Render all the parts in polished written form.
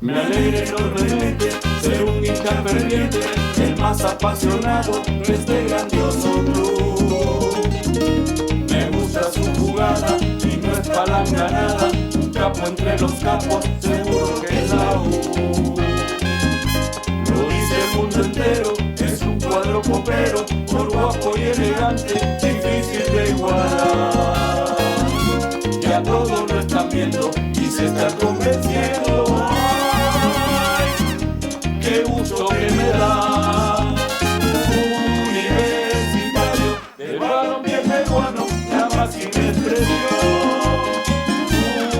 Me alegra enormemente ser un hincha ferviente, el más apasionado de este grandioso club. Me gusta su jugada y no es palanca nada, un capo entre los capos, seguro que es la U. Lo dice el mundo entero, es un cuadro popero, por guapo y elegante, difícil de igualar. Ya todos lo están viendo y se están convenciendo. ¡Ay! ¡Qué gusto que me da! Universitario del balompié peruano, la máxima expresión.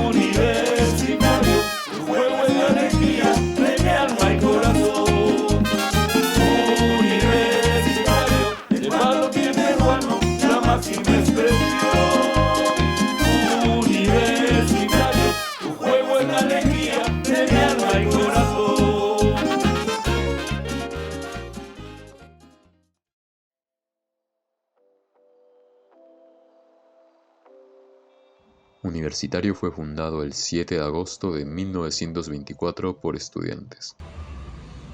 Universitario, tu juego es la alegría de mi alma y corazón. Universitario del balompié peruano, la máxima expresión. Universitario fue fundado el 7 de agosto de 1924 por estudiantes.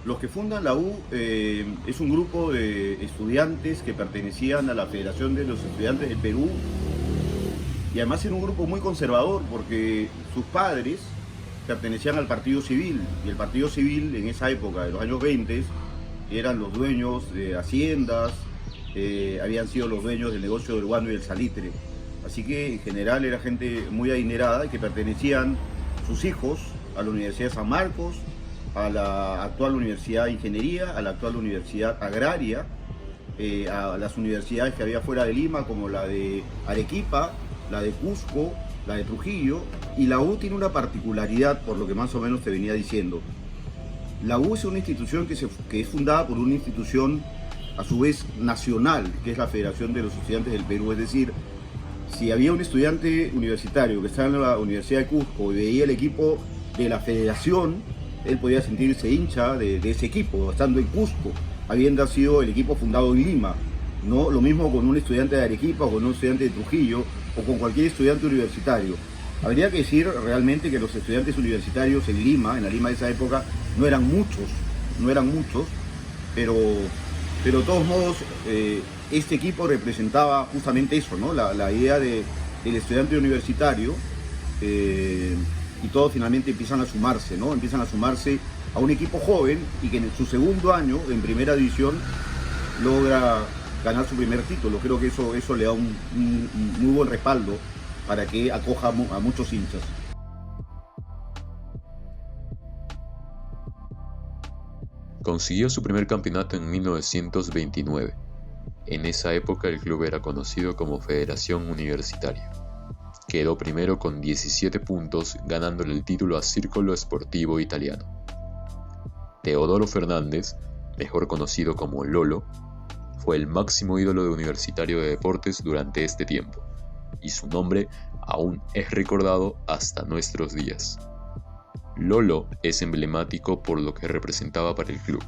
Los que fundan la U es un grupo de estudiantes que pertenecían a la Federación de los Estudiantes del Perú, y además era un grupo muy conservador porque sus padres pertenecían al Partido Civil, y el Partido Civil en esa época, de los años 20, eran los dueños de haciendas, habían sido los dueños del negocio del guano y del salitre. Así que en general era gente muy adinerada y que pertenecían sus hijos a la Universidad de San Marcos, a la actual Universidad de Ingeniería, a la actual Universidad Agraria, a las universidades que había fuera de Lima, como la de Arequipa, la de Cusco, la de Trujillo. Y la U tiene una particularidad, por lo que más o menos te venía diciendo. La U es una institución que es fundada por una institución a su vez nacional, que es la Federación de los Estudiantes del Perú. Es decir, si había un estudiante universitario que estaba en la Universidad de Cusco y veía el equipo de la federación, él podía sentirse hincha de ese equipo, estando en Cusco, habiendo sido el equipo fundado en Lima. ¿No? Lo mismo con un estudiante de Arequipa o con un estudiante de Trujillo o con cualquier estudiante universitario. Habría que decir realmente que los estudiantes universitarios en Lima, en la Lima de esa época, no eran muchos, pero de todos modos este equipo representaba justamente eso, ¿no? La idea del estudiante universitario, y todos finalmente empiezan a sumarse, ¿no? Empiezan a sumarse a un equipo joven y que en su segundo año en primera división logra ganar su primer título. Creo que eso le da un muy buen respaldo para que acoja a muchos hinchas. Consiguió su primer campeonato en 1929. En esa época el club era conocido como Federación Universitaria. Quedó primero con 17 puntos, ganándole el título a Círculo Sportivo Italiano. Teodoro Fernández, mejor conocido como Lolo, fue el máximo ídolo de Universitario de Deportes durante este tiempo, y su nombre aún es recordado hasta nuestros días. Lolo es emblemático por lo que representaba para el club,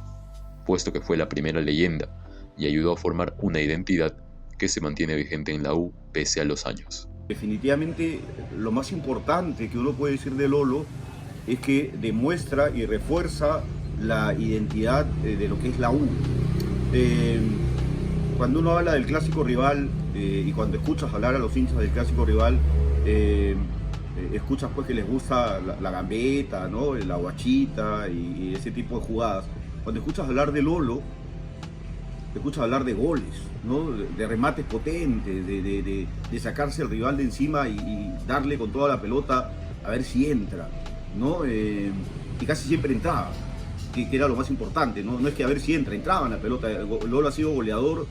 puesto que fue la primera leyenda y ayudó a formar una identidad que se mantiene vigente en la U pese a los años. Definitivamente lo más importante que uno puede decir de Lolo es que demuestra y refuerza la identidad de lo que es la U. Cuando uno habla del clásico rival y cuando escuchas hablar a los hinchas del clásico rival, escuchas pues que les gusta la gambeta, ¿no? La guachita y ese tipo de jugadas. Cuando escuchas hablar de Lolo, escuchas hablar de goles, ¿no? De remates potentes, de sacarse el rival de encima y darle con toda la pelota a ver si entra, ¿no? Y casi siempre entraba, que era lo más importante, ¿no? No es que a ver si entraba en la pelota. Lolo ha sido goleador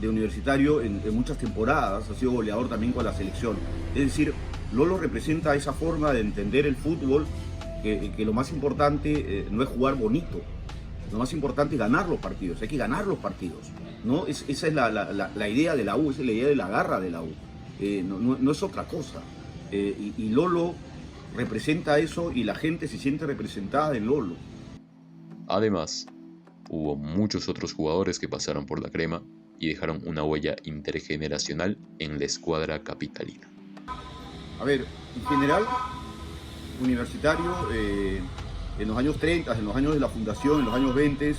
de Universitario en muchas temporadas, ha sido goleador también con la selección. Es decir, Lolo representa esa forma de entender el fútbol, que lo más importante no es jugar bonito. Lo más importante es ganar los partidos, hay que ganar los partidos, ¿no? Esa es la idea de la U, esa es la idea de la garra de la U, no es otra cosa. Y Lolo representa eso y la gente se siente representada en Lolo. Además, hubo muchos otros jugadores que pasaron por la crema y dejaron una huella intergeneracional en la escuadra capitalina. A ver, en general, Universitario en los años 30, en los años de la fundación, en los años 20,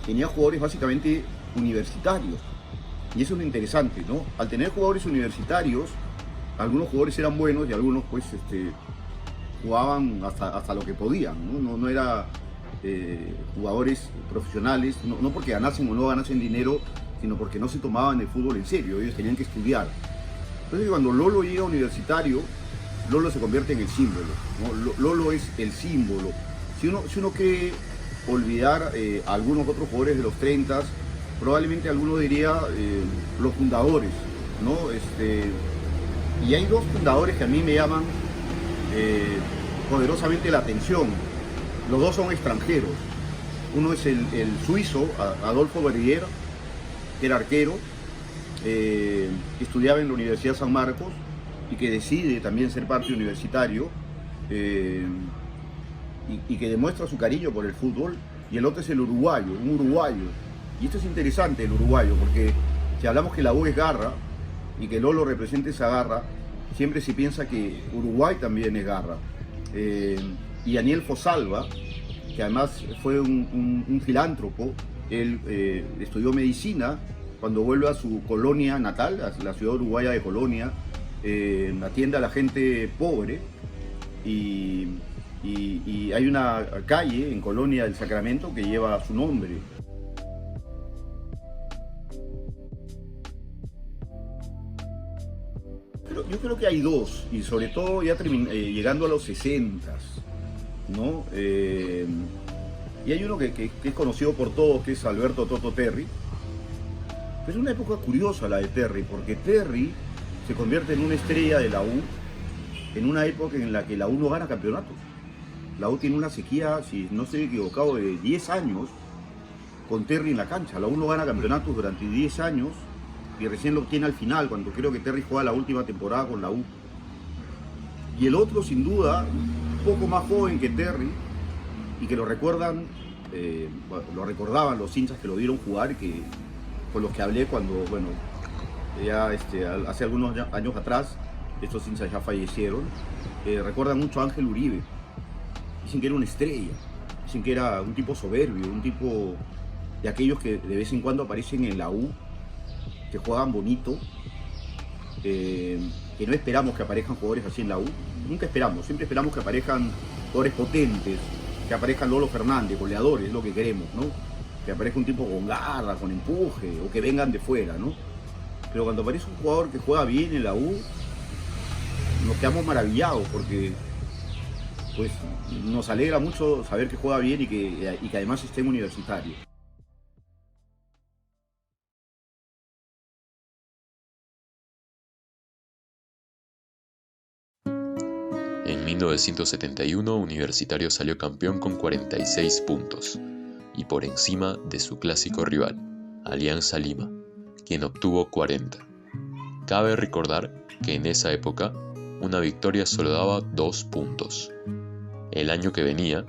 tenía jugadores básicamente universitarios. Y eso es lo interesante, ¿no? Al tener jugadores universitarios, algunos jugadores eran buenos y algunos pues jugaban hasta lo que podían, ¿no? No era jugadores profesionales, no porque ganasen o no ganasen dinero, sino porque no se tomaban el fútbol en serio, ellos tenían que estudiar. Entonces cuando Lolo llega a universitario, Lolo se convierte en el símbolo, ¿no? Lolo es el símbolo. Si uno quiere olvidar a algunos otros jugadores de los 30, probablemente alguno diría los fundadores, ¿no? Y hay dos fundadores que a mí me llaman poderosamente la atención. Los dos son extranjeros. Uno es el suizo, Adolfo Verdier, que era arquero, que estudiaba en la Universidad San Marcos y que decide también ser parte universitario y que demuestra su cariño por el fútbol. Y el otro es el uruguayo, un uruguayo. Y esto es interesante, el uruguayo, porque si hablamos que la U es garra y que Lolo representa esa garra, siempre se piensa que Uruguay también es garra. Y Daniel Fosalva, que además fue un filántropo, él estudió medicina, cuando vuelve a su colonia natal, a la ciudad uruguaya de Colonia, atiende a la gente pobre y hay una calle en Colonia del Sacramento que lleva su nombre. Yo creo que hay dos, y sobre todo ya llegando a los 60s, ¿no? Y hay uno que es conocido por todos, que es Alberto Toto Terry. Pero es una época curiosa la de Terry, porque Terry se convierte en una estrella de la U en una época en la que la U no gana campeonatos. La U tiene una sequía, si no estoy equivocado, de 10 años con Terry en la cancha. La U no gana campeonatos durante 10 años y recién lo obtiene al final, cuando creo que Terry juega la última temporada con la U. Y el otro, sin duda, un poco más joven que Terry, y que lo recordaban los hinchas que lo vieron jugar, que con los que hablé cuando, bueno, ya hace algunos años atrás, estos hinchas ya fallecieron, recuerdan mucho a Ángel Uribe. Dicen que era una estrella, dicen que era un tipo soberbio, un tipo de aquellos que de vez en cuando aparecen en la U, que juegan bonito, que no esperamos que aparezcan jugadores así en la U, nunca esperamos, siempre esperamos que aparezcan jugadores potentes, que aparezcan Lolo Fernández, goleadores, es lo que queremos, ¿no? Que aparezca un tipo con garra, con empuje, o que vengan de fuera, ¿no? Pero cuando aparece un jugador que juega bien en la U, nos quedamos maravillados, porque pues nos alegra mucho saber que juega bien y que además esté en universitario. En 1971, Universitario salió campeón con 46 puntos, y por encima de su clásico rival, Alianza Lima, quien obtuvo 40. Cabe recordar que en esa época, una victoria solo daba 2 puntos. El año que venía,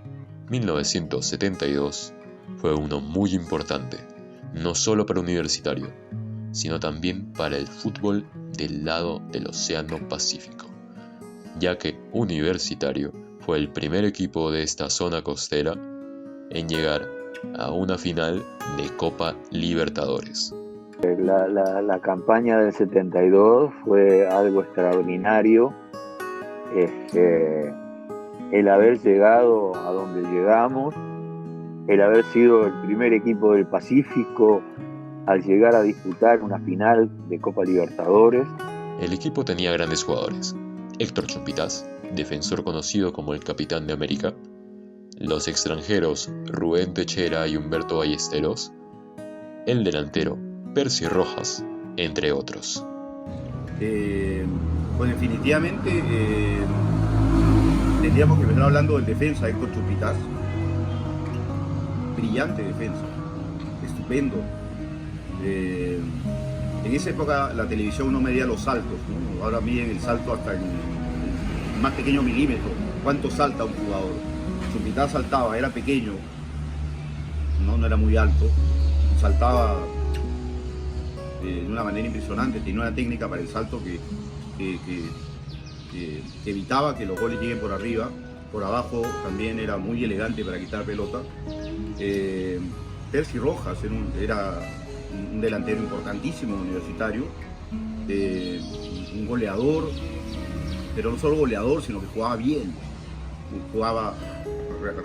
1972, fue uno muy importante, no solo para Universitario, sino también para el fútbol del lado del Océano Pacífico, ya que Universitario fue el primer equipo de esta zona costera en llegar a una final de Copa Libertadores. La campaña del 72 fue algo extraordinario. El haber llegado a donde llegamos, el haber sido el primer equipo del Pacífico al llegar a disputar una final de Copa Libertadores. El equipo tenía grandes jugadores: Héctor Chumpitas, defensor conocido como el Capitán de América; los extranjeros Rubén Techera y Humberto Ballesteros; el delantero Percy Rojas, entre otros. Pues definitivamente tendríamos que empezar hablando del defensa Héctor Chumpitas. Brillante defensa, estupendo. En esa época la televisión no medía los saltos, ¿no? Ahora miden el salto hasta en el más pequeño milímetro. ¿Cuánto salta un jugador? Chumpitas saltaba, era pequeño, no era muy alto, saltaba de una manera impresionante, tenía una técnica para el salto que evitaba que los goles lleguen por arriba. por abajo también era muy elegante para quitar pelota. Percy Rojas era un delantero importantísimo universitario, un goleador, pero no solo goleador, sino que jugaba bien, jugaba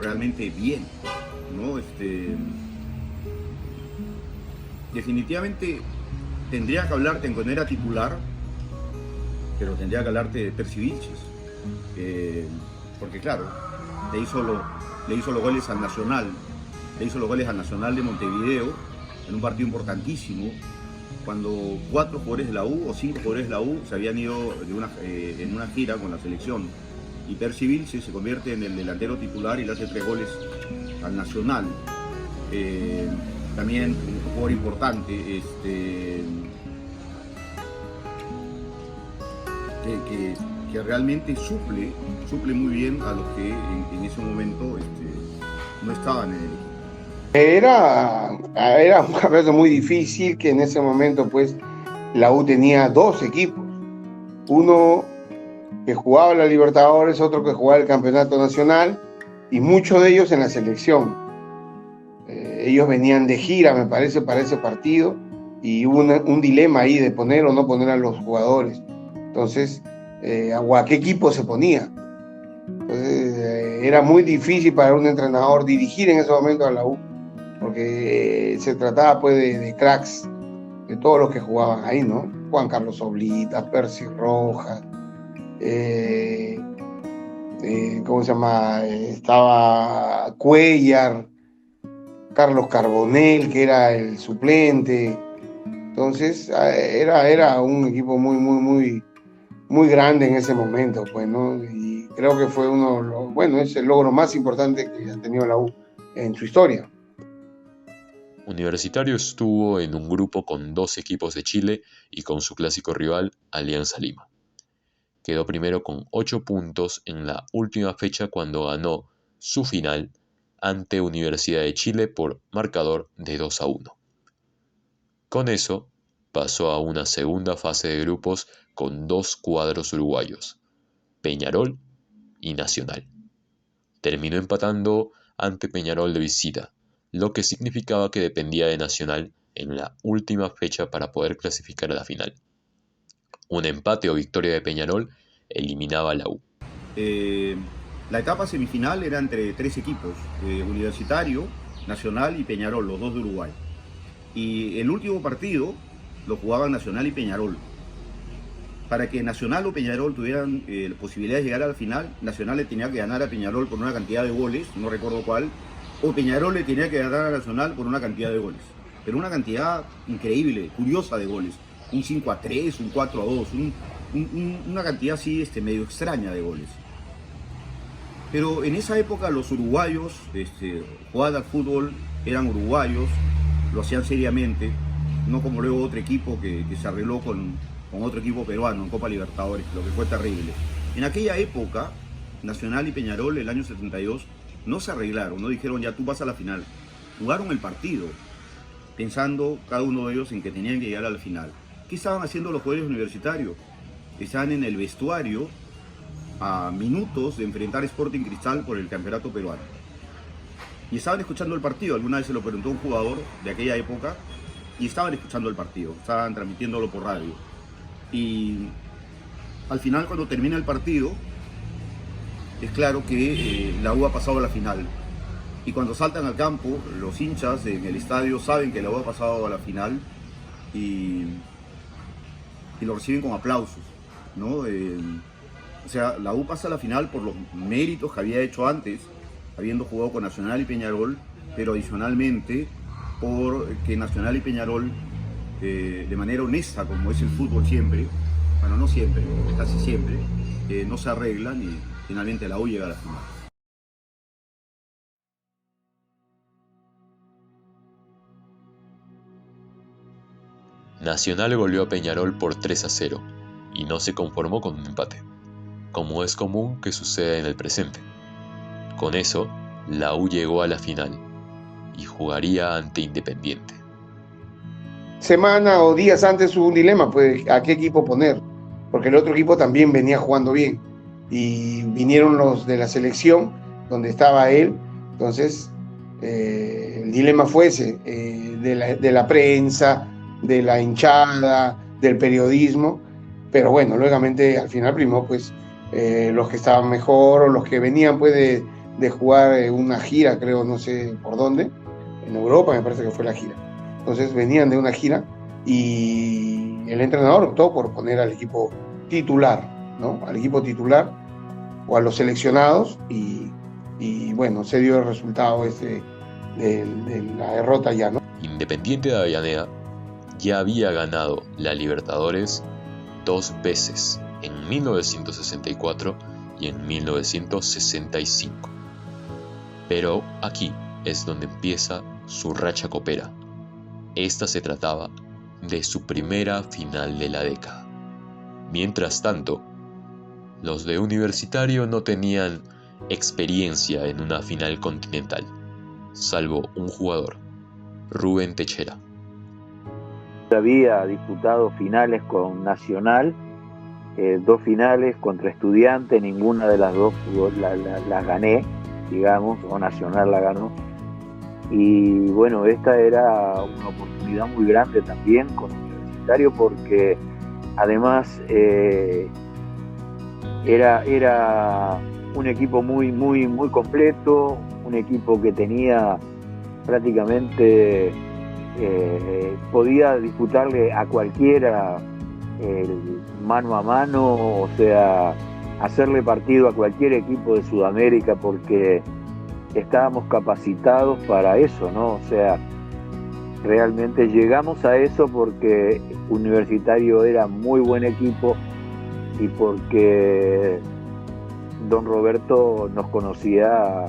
realmente bien, ¿no? Definitivamente tendría que hablarte, aunque no era titular, pero tendría que hablarte de Percy Vilches, porque claro, le hizo los goles al Nacional, de Montevideo, en un partido importantísimo, cuando 4 jugadores de la U o 5 jugadores de la U se habían ido en una gira con la selección, y Percy Vilches se convierte en el delantero titular y le hace 3 goles al Nacional. También un jugador importante, que realmente suple muy bien a los que en ese momento no estaban en el equipo. Era un campeonato muy difícil, que en ese momento pues la U tenía 2 equipos, uno que jugaba la Libertadores, otro que jugaba el Campeonato Nacional, y muchos de ellos en la selección. Ellos venían de gira, me parece, para ese partido, y hubo un dilema ahí de poner o no poner a los jugadores. Entonces, ¿a qué equipo se ponía? Entonces, era muy difícil para un entrenador dirigir en ese momento a la U, porque se trataba pues de cracks, de todos los que jugaban ahí, ¿no? Juan Carlos Oblita, Percy Rojas, ¿cómo se llama? Estaba Cuellar, Carlos Carbonell, que era el suplente. Entonces era un equipo muy grande en ese momento, pues, ¿no? Y creo que fue es el logro más importante que ha tenido la U en su historia. Universitario estuvo en un grupo con 2 equipos de Chile y con su clásico rival, Alianza Lima. Quedó primero con 8 puntos en la última fecha cuando ganó su final ante Universidad de Chile por marcador de 2-1. Con eso, pasó a una segunda fase de grupos con 2 cuadros uruguayos, Peñarol y Nacional. Terminó empatando ante Peñarol de visita, lo que significaba que dependía de Nacional en la última fecha para poder clasificar a la final. Un empate o victoria de Peñarol eliminaba a la U. La etapa semifinal era entre 3 equipos, Universitario, Nacional y Peñarol, los 2 de Uruguay. Y el último partido lo jugaban Nacional y Peñarol. Para que Nacional o Peñarol tuvieran posibilidad de llegar a la final, Nacional le tenía que ganar a Peñarol por una cantidad de goles, no recuerdo cuál, o Peñarol le tenía que ganar a Nacional por una cantidad de goles. Pero una cantidad increíble, curiosa de goles. Un 5-3, un 4-2, una cantidad así medio extraña de goles. Pero en esa época los uruguayos jugaban al fútbol, eran uruguayos, lo hacían seriamente, no como luego otro equipo que se arregló con otro equipo peruano en Copa Libertadores, lo que fue terrible. En aquella época, Nacional y Peñarol, el año 72, no se arreglaron, no dijeron ya tú vas a la final. Jugaron el partido, pensando cada uno de ellos en que tenían que llegar a la final. ¿Qué estaban haciendo los jugadores universitarios? Estaban en el vestuario a minutos de enfrentar Sporting Cristal por el campeonato peruano. Y estaban escuchando el partido, alguna vez se lo preguntó un jugador de aquella época, y estaban escuchando el partido, estaban transmitiéndolo por radio. Y al final, cuando termina el partido, es claro que la U ha pasado a la final. Y cuando saltan al campo, los hinchas en el estadio saben que la U ha pasado a la final y lo reciben con aplausos, ¿no? O sea, la U pasa a la final por los méritos que había hecho antes, habiendo jugado con Nacional y Peñarol, pero adicionalmente porque Nacional y Peñarol, de manera honesta, como es el fútbol siempre, bueno, no siempre, casi siempre, no se arreglan y finalmente la U llega a la final. Nacional goleó a Peñarol por 3-0 y no se conformó con un empate, como es común que suceda en el presente. Con eso, la U llegó a la final y jugaría ante Independiente. Semana o días antes hubo un dilema, pues, a qué equipo poner, porque el otro equipo también venía jugando bien. y vinieron los de la selección, donde estaba él. Entonces, el dilema fue ese, de la prensa, de la hinchada, del periodismo, pero bueno, lógicamente al final primó pues los que estaban mejor o los que venían pues de jugar una gira, creo, no sé por dónde, en Europa me parece que fue la gira. Entonces venían de una gira y el entrenador optó por poner al equipo titular, ¿no? Al equipo titular o a los seleccionados y bueno, se dio el resultado de la derrota ya, ¿no? Independiente de Avellaneda ya había ganado la Libertadores 2 veces, en 1964 y en 1965. Pero aquí es donde empieza su racha copera. Esta se trataba de su primera final de la década. Mientras tanto, los de Universitario no tenían experiencia en una final continental, salvo un jugador, Rubén Techera. Había disputado finales con Nacional, 2 finales contra Estudiantes, ninguna de las dos las gané, digamos, o Nacional la ganó. Y bueno, esta era una oportunidad muy grande también con Universitario, porque además era un equipo muy completo, un equipo que tenía prácticamente podía disputarle a cualquiera mano a mano, o sea, hacerle partido a cualquier equipo de Sudamérica, porque estábamos capacitados para eso, ¿no? O sea, realmente llegamos a eso porque Universitario era muy buen equipo y porque don Roberto nos conocía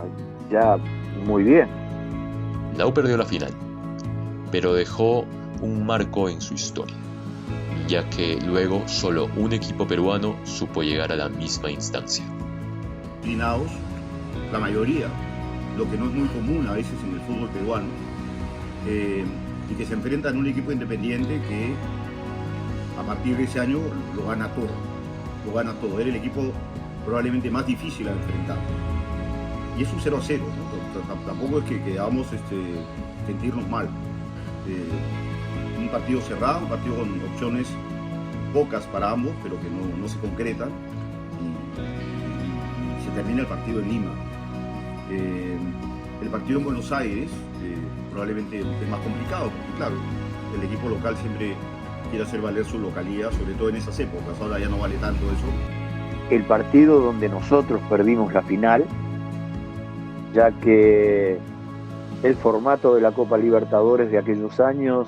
ya muy bien. La U perdió la final, pero dejó un marco en su historia, ya que luego solo un equipo peruano supo llegar a la misma instancia. Disciplinados, la mayoría, lo que no es muy común a veces en el fútbol peruano, y que se enfrentan a un equipo independiente que a partir de ese año lo gana todo. Era el equipo probablemente más difícil a enfrentar. Y es un 0-0, ¿no? Tampoco es que quedamos sentirnos mal. Un partido cerrado, un partido con opciones pocas para ambos, pero que no se concretan, y se termina el partido en Lima. El partido en Buenos Aires probablemente es más complicado, porque claro, el equipo local siempre quiere hacer valer su localía, sobre todo en esas épocas. Ahora ya no vale tanto eso. El partido donde nosotros perdimos la final, ya que el formato de la Copa Libertadores de aquellos años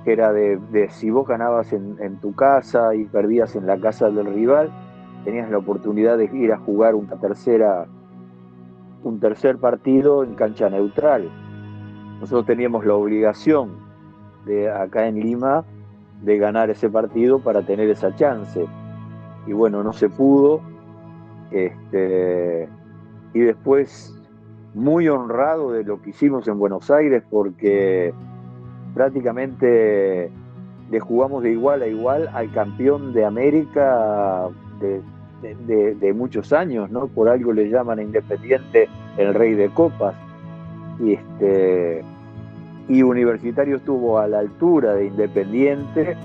era de si vos ganabas en tu casa y perdías en la casa del rival, tenías la oportunidad de ir a jugar un tercer partido en cancha neutral. Nosotros teníamos la obligación de acá en Lima de ganar ese partido para tener esa chance. Y bueno, no se pudo. Y después muy honrado de lo que hicimos en Buenos Aires, porque prácticamente le jugamos de igual a igual al campeón de América de muchos años, ¿no? Por algo le llaman a Independiente el rey de copas. Y Universitario estuvo a la altura de Independiente,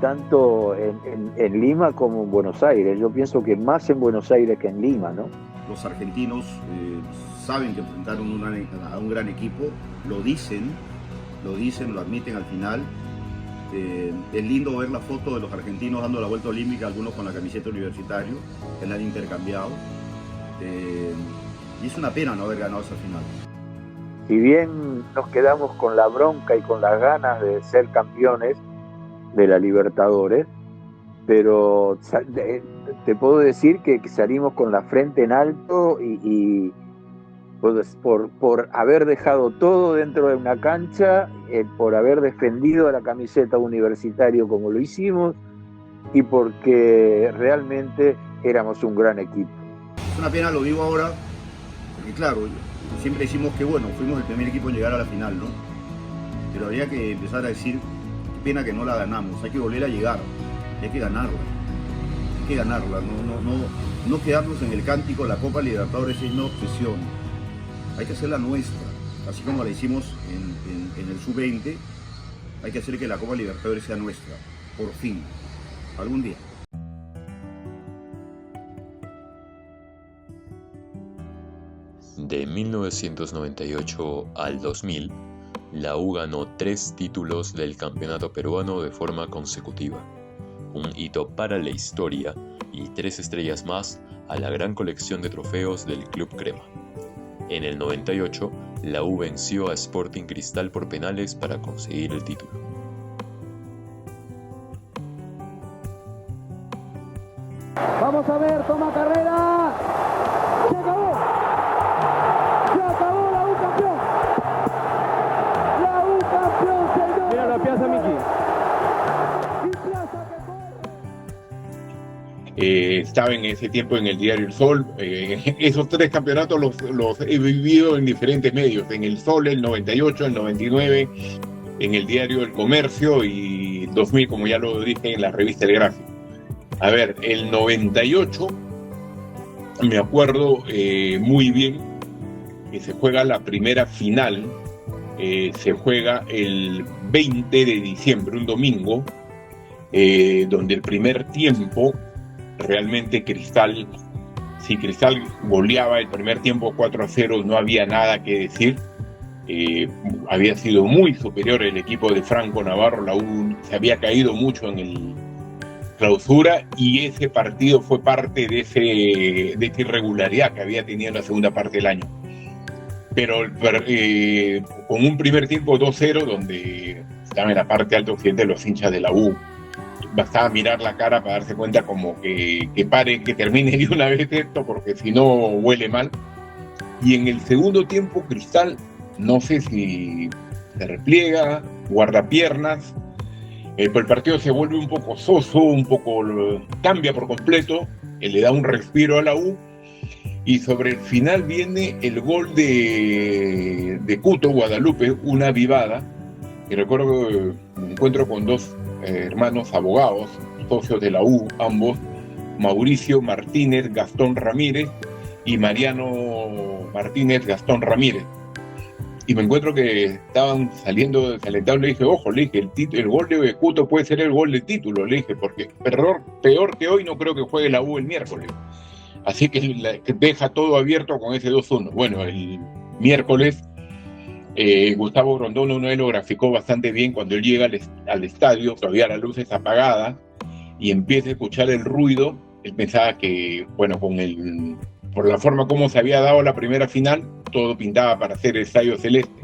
tanto en Lima como en Buenos Aires. Yo pienso que más en Buenos Aires que en Lima, ¿no? Los argentinos saben que enfrentaron a un gran equipo, lo dicen, lo admiten al final. Es lindo ver la foto de los argentinos dando la vuelta olímpica, algunos con la camiseta Universitario, que la han intercambiado. Y es una pena no haber ganado esa final. Si bien nos quedamos con la bronca y con las ganas de ser campeones de la Libertadores, pero te puedo decir que salimos con la frente en alto y pues por haber dejado todo dentro de una cancha, por haber defendido a la camiseta Universitario como lo hicimos, y porque realmente éramos un gran equipo. Es una pena, lo digo ahora, porque claro, siempre decimos que bueno, fuimos el primer equipo en llegar a la final, ¿no? Pero habría que empezar a decir, qué pena que no la ganamos, hay que volver a llegar, hay que ganarla, no no quedarnos en el cántico, la Copa Libertadores es una obsesión. Hay que hacerla nuestra, así como la hicimos en el Sub-20, hay que hacer que la Copa Libertadores sea nuestra, por fin, algún día. De 1998 al 2000, la U ganó 3 títulos del campeonato peruano de forma consecutiva, un hito para la historia y 3 estrellas más a la gran colección de trofeos del Club Crema. En el 98, la U venció a Sporting Cristal por penales para conseguir el título. Vamos a ver, toma carrera. Se acabó. Se acabó la U campeón. La U campeón, señor. Mira la piazza, Miki. Y Plaza que corre. Estaba en ese tiempo en el diario El Sol. Esos 3 campeonatos los he vivido en diferentes medios. En El Sol, el 98, el 99, en el diario El Comercio y 2000, como ya lo dije, en la revista El Gráfico. A ver, el 98, me acuerdo muy bien que se juega la primera final, se juega el 20 de diciembre, un domingo, donde el primer tiempo, realmente Cristal goleaba el primer tiempo 4-0, no había nada que decir. Había sido muy superior el equipo de Franco Navarro, la U se había caído mucho en el Clausura y ese partido fue parte de esa irregularidad que había tenido en la segunda parte del año. Pero con un primer tiempo 2-0 donde estaban en la parte alta occidente los hinchas de la U, bastaba mirar la cara para darse cuenta como que termine de una vez esto porque si no huele mal. Y en el segundo tiempo Cristal, no sé si se repliega, guarda piernas, pero el partido se vuelve un poco soso, cambia por completo, le da un respiro a la U y sobre el final viene el gol de Cuto, Guadalupe, una vivada, y recuerdo que me encuentro con 2 hermanos abogados, socios de la U, ambos, Mauricio Martínez Gastón Ramírez y Mariano Martínez Gastón Ramírez. Y me encuentro que estaban saliendo desalentados. Le dije, ojo, el gol de Cuto puede ser el gol de título, le dije, porque peor que hoy no creo que juegue la U el miércoles. Así que deja todo abierto con ese 2-1. Bueno, el miércoles Gustavo Grondona, uno de él lo graficó bastante bien cuando él llega al estadio, todavía la luz es apagada, y empieza a escuchar el ruido. Él pensaba que, bueno, por la forma como se había dado la primera final, todo pintaba para ser el estadio celeste.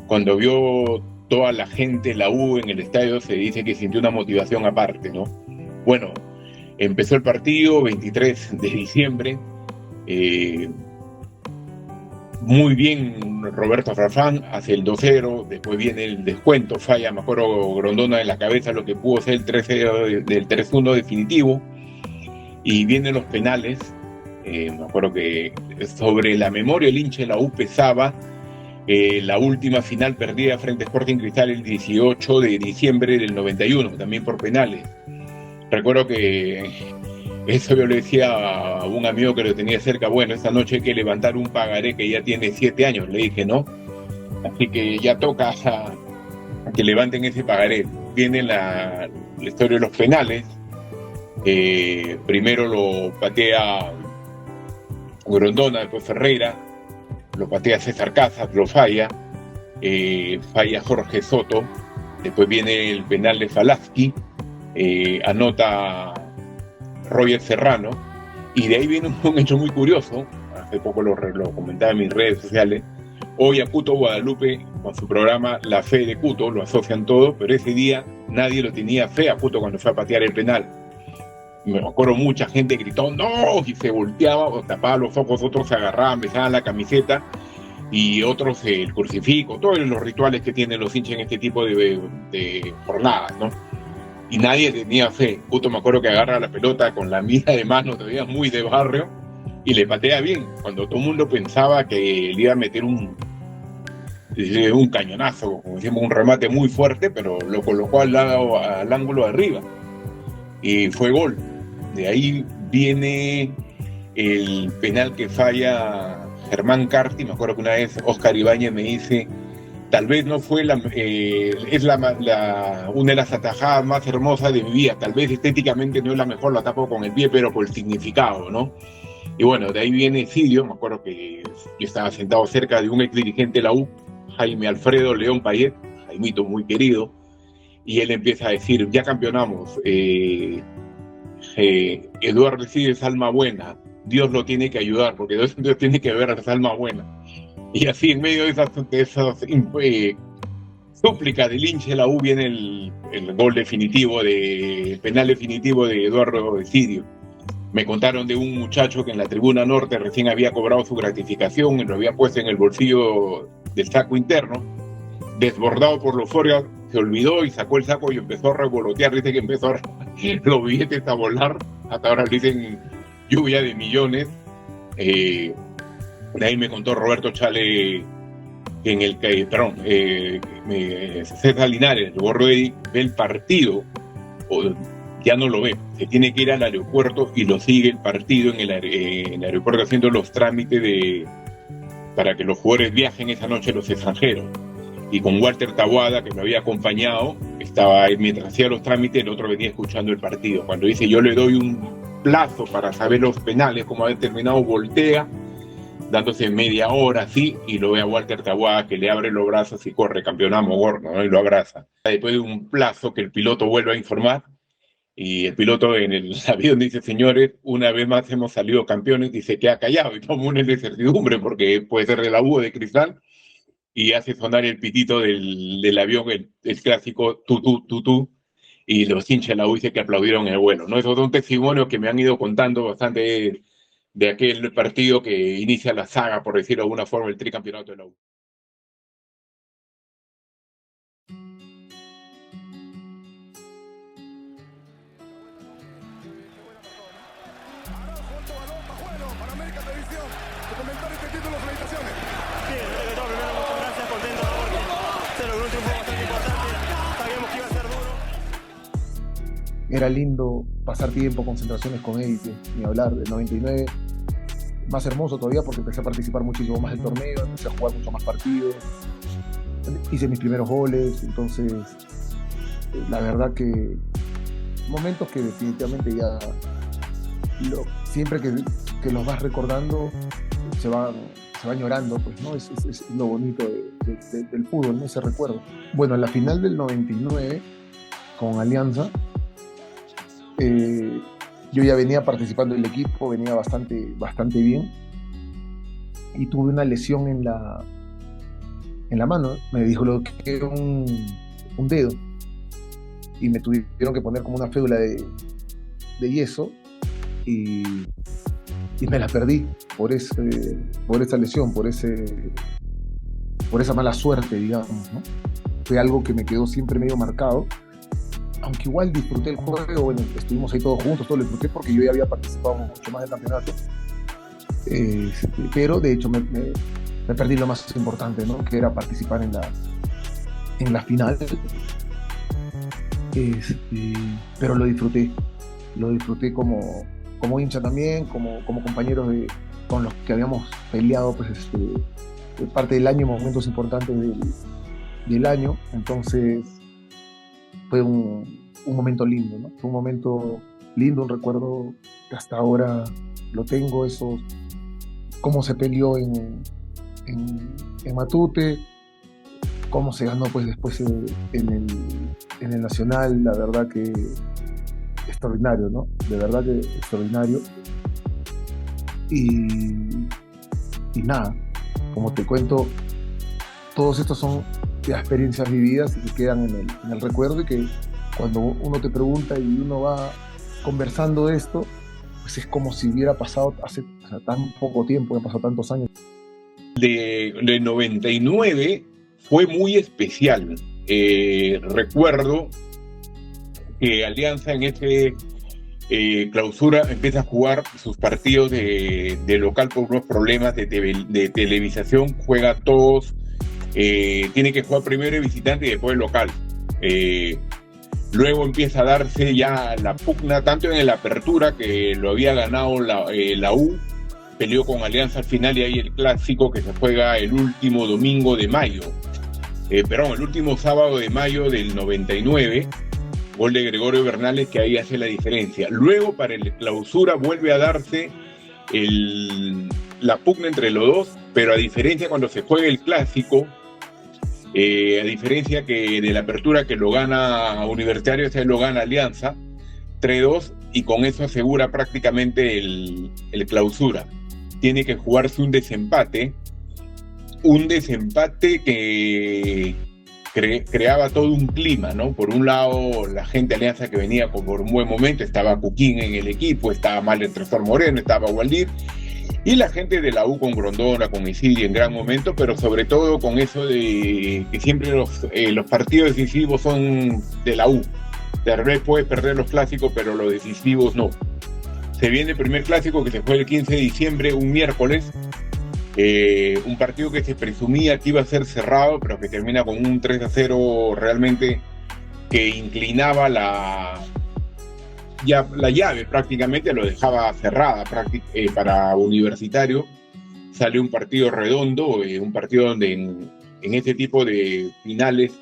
Cuando vio toda la gente, la U en el estadio, se dice que sintió una motivación aparte, ¿no? Bueno, empezó el partido, 23 de diciembre, muy bien Roberto Farfán, hace el 2-0, después viene el descuento, falla, me acuerdo Grondona en la cabeza lo que pudo ser el 3-0 del 3-1 definitivo, y vienen los penales. Me acuerdo que sobre la memoria el hincha de la U pesaba la última final perdida frente a Sporting Cristal el 18 de diciembre del 91, también por penales. Recuerdo que eso yo le decía a un amigo que lo tenía cerca, bueno, esta noche hay que levantar un pagaré que ya tiene 7 años, le dije, ¿no? Así que ya toca a que levanten ese pagaré. Viene la historia de los penales. Primero lo patea Grondona, después Ferreira, lo patea César Casas, lo falla Jorge Soto, después viene el penal de Falaschi, anota Roger Serrano, y de ahí viene un hecho muy curioso, hace poco lo comentaba en mis redes sociales. Hoy a Cuto Guadalupe, con su programa La Fe de Cuto, lo asocian todo, pero ese día nadie lo tenía fe a Cuto cuando fue a patear el penal. Me acuerdo mucha gente gritó ¡no! Y se volteaba o tapaba los ojos, otros se agarraban, besaban la camiseta y otros el crucifijo, todos los rituales que tienen los hinchas en este tipo de jornadas, ¿no? Y nadie tenía fe. Cuto me acuerdo que agarra la pelota con la mira de mano, todavía muy de barrio, y le patea bien, cuando todo el mundo pensaba que le iba a meter un cañonazo, como decimos, un remate muy fuerte, pero lo colocó al ángulo de arriba y fue gol. De ahí viene el penal que falla Germán Carti. Me acuerdo que una vez Oscar Ibáñez me dice, tal vez no fue una de las atajadas más hermosas de mi vida, tal vez estéticamente no es la mejor, la tapo con el pie, pero por el significado, ¿no? Y bueno, de ahí viene Sidio. Me acuerdo que yo estaba sentado cerca de un ex dirigente de la U, Jaime Alfredo León Payet, Jaimito muy querido, y él empieza a decir, ya campeonamos, Eduardo Sidio es alma buena, Dios lo tiene que ayudar, porque Dios tiene que ver a esa alma buena. Y así, en medio de esas súplicas del hincha de la U, viene el gol definitivo, el penal definitivo de Eduardo Sidio. Me contaron de un muchacho que en la tribuna norte recién había cobrado su gratificación y lo había puesto en el bolsillo del saco interno. Desbordado por la euforia, se olvidó y sacó el saco y empezó a revolotear. Dice que empezó los billetes a volar. Hasta ahora le dicen lluvia de millones. De ahí me contó Roberto Chale que César Linares, el gorro ve el partido, ya no lo ve, se tiene que ir al aeropuerto y lo sigue el partido en el aeropuerto haciendo los trámites para que los jugadores viajen esa noche a los extranjeros. Y con Walter Taboada, que me había acompañado, estaba mientras hacía los trámites, el otro venía escuchando el partido. Cuando dice, yo le doy un plazo para saber los penales, como ha determinado, voltea, dándose media hora así, y lo ve a Walter Taboada, que le abre los brazos y corre, campeonamos, gordo, ¿no? Y lo abraza. Después de un plazo que el piloto vuelve a informar, y el piloto en el avión dice, señores, una vez más hemos salido campeones, y se queda callado, y toma una incertidumbre, porque puede ser de la U o de Cristal, y hace sonar el pitito del avión, el clásico tutú, y los hinchas de la U dicen que aplaudieron el vuelo, ¿no? Esos son testimonios que me han ido contando bastante de aquel partido que inicia la saga, por decirlo de alguna forma, el tricampeonato de la U. Era lindo pasar tiempo, concentraciones con él, ni hablar. Del 99, más hermoso todavía porque empecé a participar muchísimo más del torneo, empecé a jugar mucho más partidos, hice mis primeros goles, entonces la verdad que momentos que definitivamente ya siempre que los vas recordando se va añorando, pues, ¿no? Es lo bonito del fútbol, ¿no? Ese recuerdo. Bueno, en la final del 99 con Alianza, yo ya venía participando en el equipo, venía bastante bien, y tuve una lesión en la mano. Me dijo que era un dedo, y me tuvieron que poner como una fédula de yeso, y me la perdí por esa lesión, por esa mala suerte, digamos, ¿no? Fue algo que me quedó siempre medio marcado. Aunque igual disfruté el juego, bueno, estuvimos ahí todos juntos, todo lo disfruté porque yo ya había participado mucho más del campeonato, pero de hecho me perdí lo más importante, ¿no? Que era participar en la final, pero lo disfruté como hincha también, como compañeros con los que habíamos peleado, pues, parte del año, momentos importantes del año. Entonces fue un momento lindo, ¿no? Fue un momento lindo, un recuerdo que hasta ahora lo tengo, cómo se peleó en Matute, cómo se ganó, pues, después en el Nacional. La verdad que extraordinario, ¿no? De verdad que extraordinario. Y nada, como te cuento, todos estos son experiencias vividas y que quedan en el recuerdo, y que cuando uno te pregunta y uno va conversando de esto, pues es como si hubiera pasado hace tan poco tiempo, han pasado tantos años. De 99 fue muy especial. Recuerdo que Alianza en clausura empieza a jugar sus partidos de local por unos problemas de televisación, juega todos. Tiene que jugar primero el visitante y después el local. Luego empieza a darse ya la pugna, tanto en la apertura, que lo había ganado la U, peleó con Alianza al final, y ahí el clásico que se juega el último domingo de mayo. El último sábado de mayo del 99, gol de Gregorio Bernales, que ahí hace la diferencia. Luego, para el clausura, vuelve a darse la pugna entre los dos, pero a diferencia cuando se juega el clásico, a diferencia que de la apertura, que lo gana Universitario, ese lo gana Alianza 3-2, y con eso asegura prácticamente el clausura. Tiene que jugarse un desempate que creaba todo un clima, ¿no? Por un lado, la gente de Alianza, que venía por un buen momento, estaba Cuquín en el equipo, estaba mal el Tresor Moreno, estaba Waldir, y la gente de la U con Grondona, con Isidri en gran momento, pero sobre todo con eso de que siempre los partidos decisivos son de la U. Tal vez puedes perder los clásicos, pero los decisivos no. Se viene el primer clásico, que se juega el 15 de diciembre, un miércoles. Un partido que se presumía que iba a ser cerrado, pero que termina con un 3-0 realmente, que inclinaba la llave, prácticamente lo dejaba cerrada para Universitario. Sale un partido redondo, un partido donde en este tipo de finales,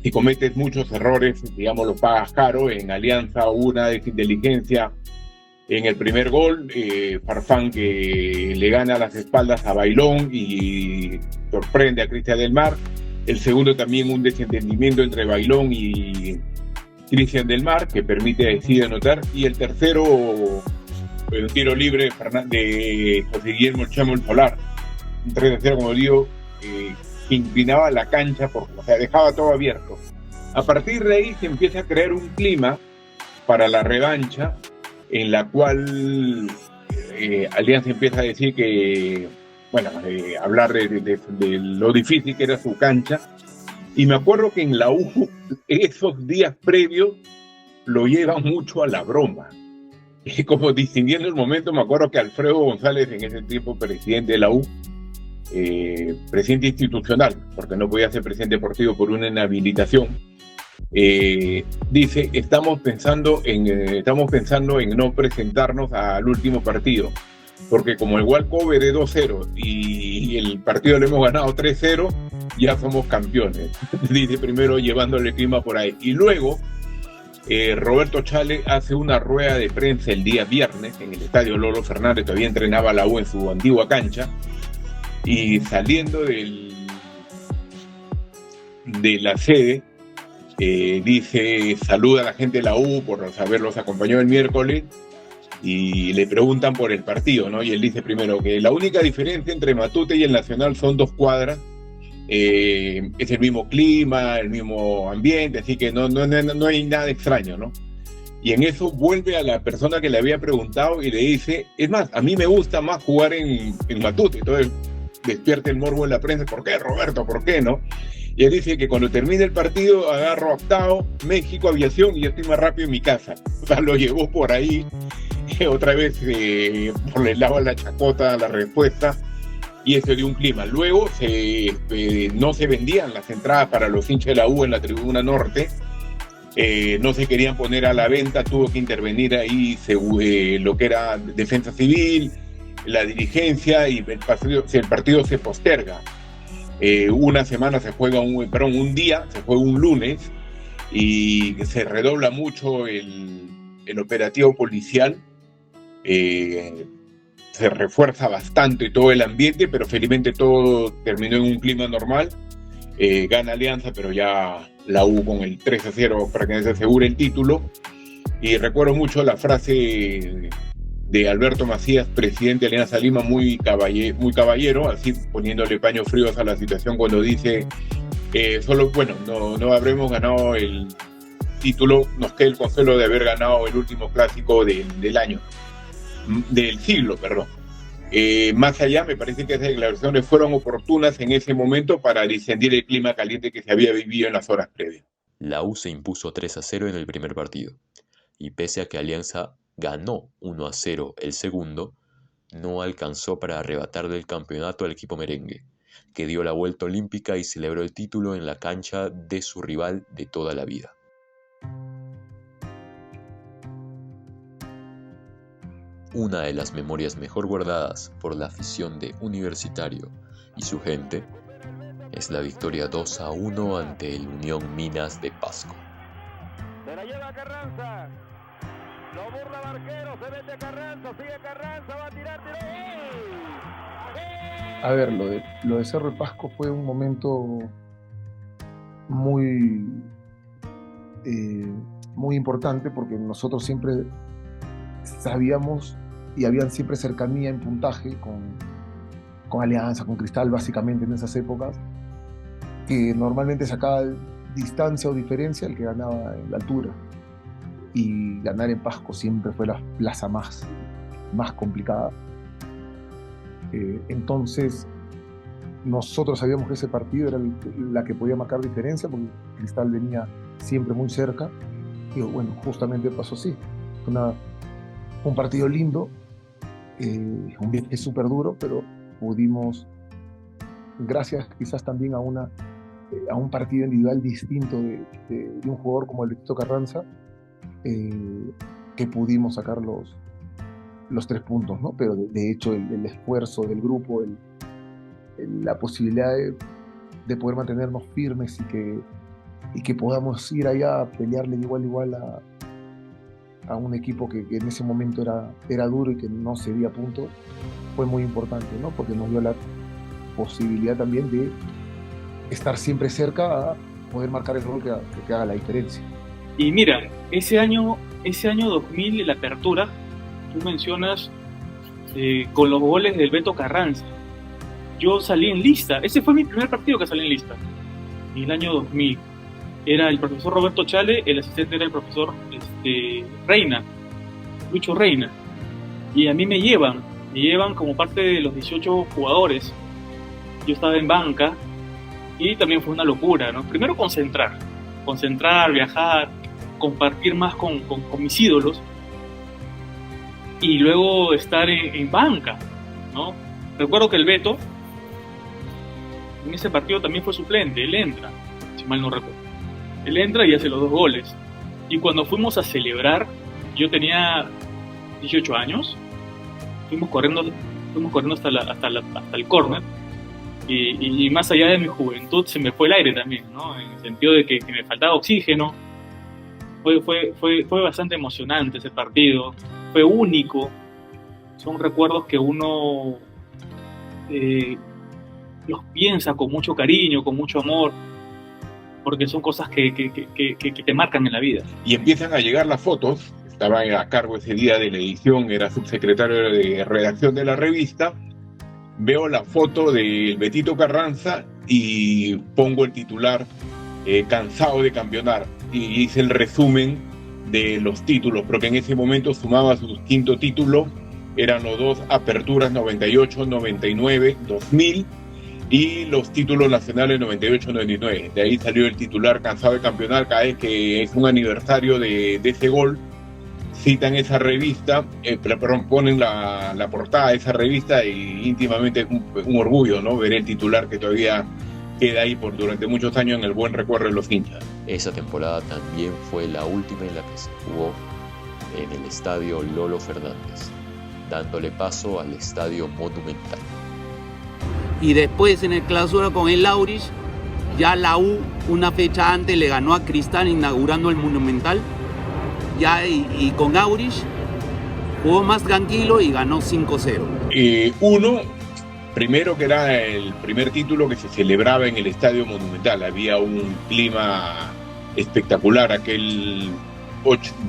si cometes muchos errores, digamos, lo pagas caro. En Alianza, una desinteligencia en el primer gol, Farfán, que le gana las espaldas a Bailón y sorprende a Cristian del Mar. El segundo también un desentendimiento entre Bailón y Cristian del Mar, que decide anotar. Y el tercero, un tiro libre de José Guillermo Chamo El Solar. Un 3-0, como digo, que inclinaba la cancha, dejaba todo abierto. A partir de ahí se empieza a crear un clima para la revancha, en la cual Alianza empieza a decir que, hablar de lo difícil que era su cancha. Y me acuerdo que en la U, esos días previos, lo llevan mucho a la broma. Como distinguiendo el momento, me acuerdo que Alfredo González, en ese tiempo presidente de la U, presidente institucional, porque no podía ser presidente deportivo por una inhabilitación, dice: estamos pensando en no presentarnos al último partido, porque como el walkover es 2-0 y el partido lo hemos ganado 3-0, ya somos campeones. Dice, primero llevándole el clima por ahí. Y luego Roberto Chale hace una rueda de prensa el día viernes en el estadio Lolo Fernández, todavía entrenaba la U en su antigua cancha, y saliendo de la sede, dice, saluda a la gente de la U por haberlos acompañado el miércoles, y le preguntan por el partido, ¿no? Y él dice primero que la única diferencia entre Matute y el Nacional son 2 cuadras, es el mismo clima, el mismo ambiente, así que no hay nada extraño, ¿no? Y en eso vuelve a la persona que le había preguntado y le dice, es más, a mí me gusta más jugar en Matute. Entonces despierta el morbo en la prensa, ¿por qué, Roberto? ¿Por qué, no? Y él dice que cuando termine el partido agarro octavo, México, aviación, y ya estoy más rápido en mi casa. O sea, lo llevó por ahí, otra vez por el lado de la chacota la respuesta, y eso dio un clima. Luego no se vendían las entradas para los hinchas de la U en la tribuna norte, no se querían poner a la venta, tuvo que intervenir ahí lo que era Defensa Civil, la dirigencia, y el partido se posterga. Una semana se juega un día, se juega un lunes, y se redobla mucho el operativo policial, se refuerza bastante todo el ambiente, pero felizmente todo terminó en un clima normal. Gana Alianza, pero ya la U con el 3-0 para que se asegure el título. Y recuerdo mucho la frase de Alberto Macías, presidente de Alianza Lima, muy caballero, así poniéndole paños fríos a la situación, cuando dice, no habremos ganado el título, nos queda el consuelo de haber ganado el último clásico del siglo, perdón. Más allá, me parece que esas declaraciones fueron oportunas en ese momento para distendir el clima caliente que se había vivido en las horas previas. La U se impuso 3-0 en el primer partido, y pese a que Alianza ganó 1-0 el segundo, no alcanzó para arrebatarle el campeonato al equipo merengue, que dio la vuelta olímpica y celebró el título en la cancha de su rival de toda la vida. una de las memorias mejor guardadas por la afición de Universitario y su gente es la victoria 2-1 ante el Unión Minas de Pasco. Se la lleva Carranza. Lo burla Barquero, se mete Carranza, sigue Carranza, va a tirar, tiró. A ver, lo de Cerro de Pasco fue un momento muy, muy importante, porque nosotros siempre sabíamos y habían siempre cercanía en puntaje con Alianza, con Cristal, básicamente en esas épocas, que normalmente sacaba distancia o diferencia el que ganaba en la altura. Y ganar en Pasco siempre fue la plaza más complicada. Entonces, nosotros sabíamos que ese partido era la que podía marcar diferencia, porque Cristal venía siempre muy cerca. Y bueno, justamente pasó así. Fue un partido lindo, un viaje súper duro, pero pudimos, gracias quizás también a un partido individual distinto de un jugador como el de Tito Carranza, que pudimos sacar los 3 puntos, ¿no? Pero de hecho el esfuerzo del grupo, la posibilidad de poder mantenernos firmes y que podamos ir allá a pelearle de igual a un equipo que en ese momento era duro y que no cedía puntos, fue muy importante, ¿no? Porque nos dio la posibilidad también de estar siempre cerca a poder marcar el gol que haga la diferencia. Y mira, ese año 2000, en la apertura, tú mencionas con los goles del Beto Carranza. Yo salí en lista, ese fue mi primer partido que salí en lista, en el año 2000. Era el profesor Roberto Chale, el asistente era el profesor Reina, Lucho Reina. Y a mí me llevan como parte de los 18 jugadores. Yo estaba en banca y también fue una locura, ¿no? Primero concentrar, viajar, compartir más con mis ídolos, y luego estar en banca, ¿no? Recuerdo que el Beto en ese partido también fue suplente. Él entra, si mal no recuerdo. Él entra y hace los 2 goles. Y cuando fuimos a celebrar, yo tenía 18 años, fuimos corriendo hasta el córner, y más allá de mi juventud se me fue el aire también, ¿no? En el sentido de que me faltaba oxígeno. Fue bastante emocionante ese partido, fue único. Son recuerdos que uno los piensa con mucho cariño, con mucho amor, porque son cosas que te marcan en la vida. Y empiezan a llegar las fotos. Estaba a cargo ese día de la edición, era subsecretario de redacción de la revista. Veo la foto del Betito Carranza y pongo el titular, cansado de campeonar, y hice el resumen de los títulos, porque en ese momento sumaba su 5º título. Eran los 2 aperturas 98, 99, 2000 y los títulos nacionales 98, 99. De ahí salió el titular, cansado de campeonar. Cada vez que es un aniversario de ese gol, citan esa revista, ponen la portada de esa revista, y íntimamente es un orgullo, ¿no? Ver el titular que todavía queda ahí durante muchos años en el buen recuerdo de los hinchas. Esa temporada también fue la última en la que se jugó en el estadio Lolo Fernández, dándole paso al estadio Monumental. Y después en el clausura con el Aurich, ya la U una fecha antes le ganó a Cristal inaugurando el Monumental, ya y con Aurich jugó más tranquilo y ganó 5-0. Primero que era el primer título que se celebraba en el Estadio Monumental, había un clima espectacular. Aquel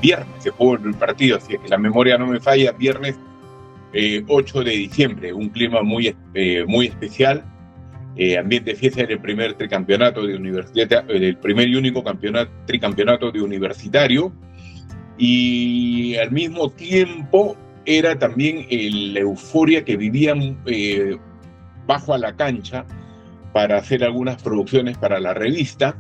viernes se jugó el partido, así que la memoria no me falla, viernes 8 de diciembre, un clima muy especial, ambiente de fiesta. Era el primer tricampeonato de universidad, el primer y único tricampeonato de Universitario, y al mismo tiempo era también la euforia que vivían bajo a la cancha para hacer algunas producciones para la revista,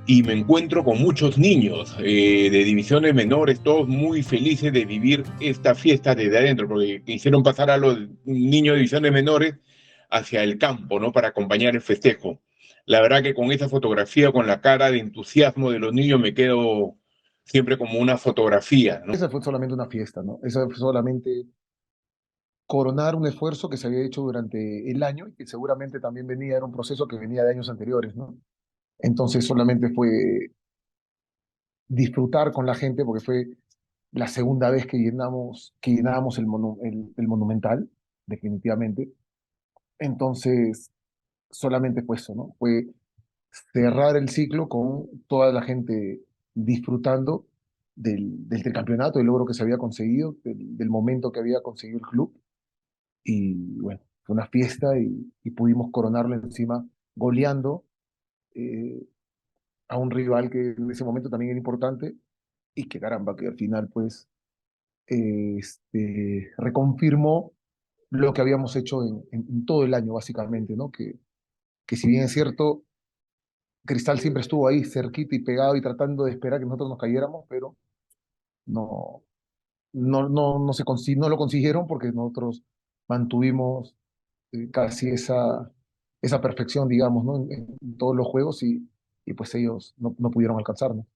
y me encuentro con muchos niños de divisiones menores, todos muy felices de vivir esta fiesta desde adentro, porque hicieron pasar a los niños de divisiones menores hacia el campo, ¿no? Para acompañar el festejo. La verdad que con esa fotografía, con la cara de entusiasmo de los niños, me quedo siempre como una fotografía, ¿no? Esa fue solamente una fiesta, ¿no? Esa fue solamente coronar un esfuerzo que se había hecho durante el año y que seguramente también era un proceso que venía de años anteriores, ¿no? Entonces solamente fue disfrutar con la gente porque fue la segunda vez que llenábamos el Monumental, definitivamente. Entonces solamente fue eso, ¿no? Fue cerrar el ciclo con toda la gente disfrutando del tricampeonato, del logro que se había conseguido, del momento que había conseguido el club. Y bueno, fue una fiesta y pudimos coronarlo encima goleando eh, a un rival que en ese momento también era importante y que caramba, que al final pues reconfirmó lo que habíamos hecho en todo el año básicamente, ¿no? Que si bien es cierto, Cristal siempre estuvo ahí cerquita y pegado y tratando de esperar que nosotros nos cayéramos, pero no, no lo consiguieron porque nosotros mantuvimos casi esa perfección, digamos, ¿no? En todos los juegos y pues ellos no pudieron alcanzarnos.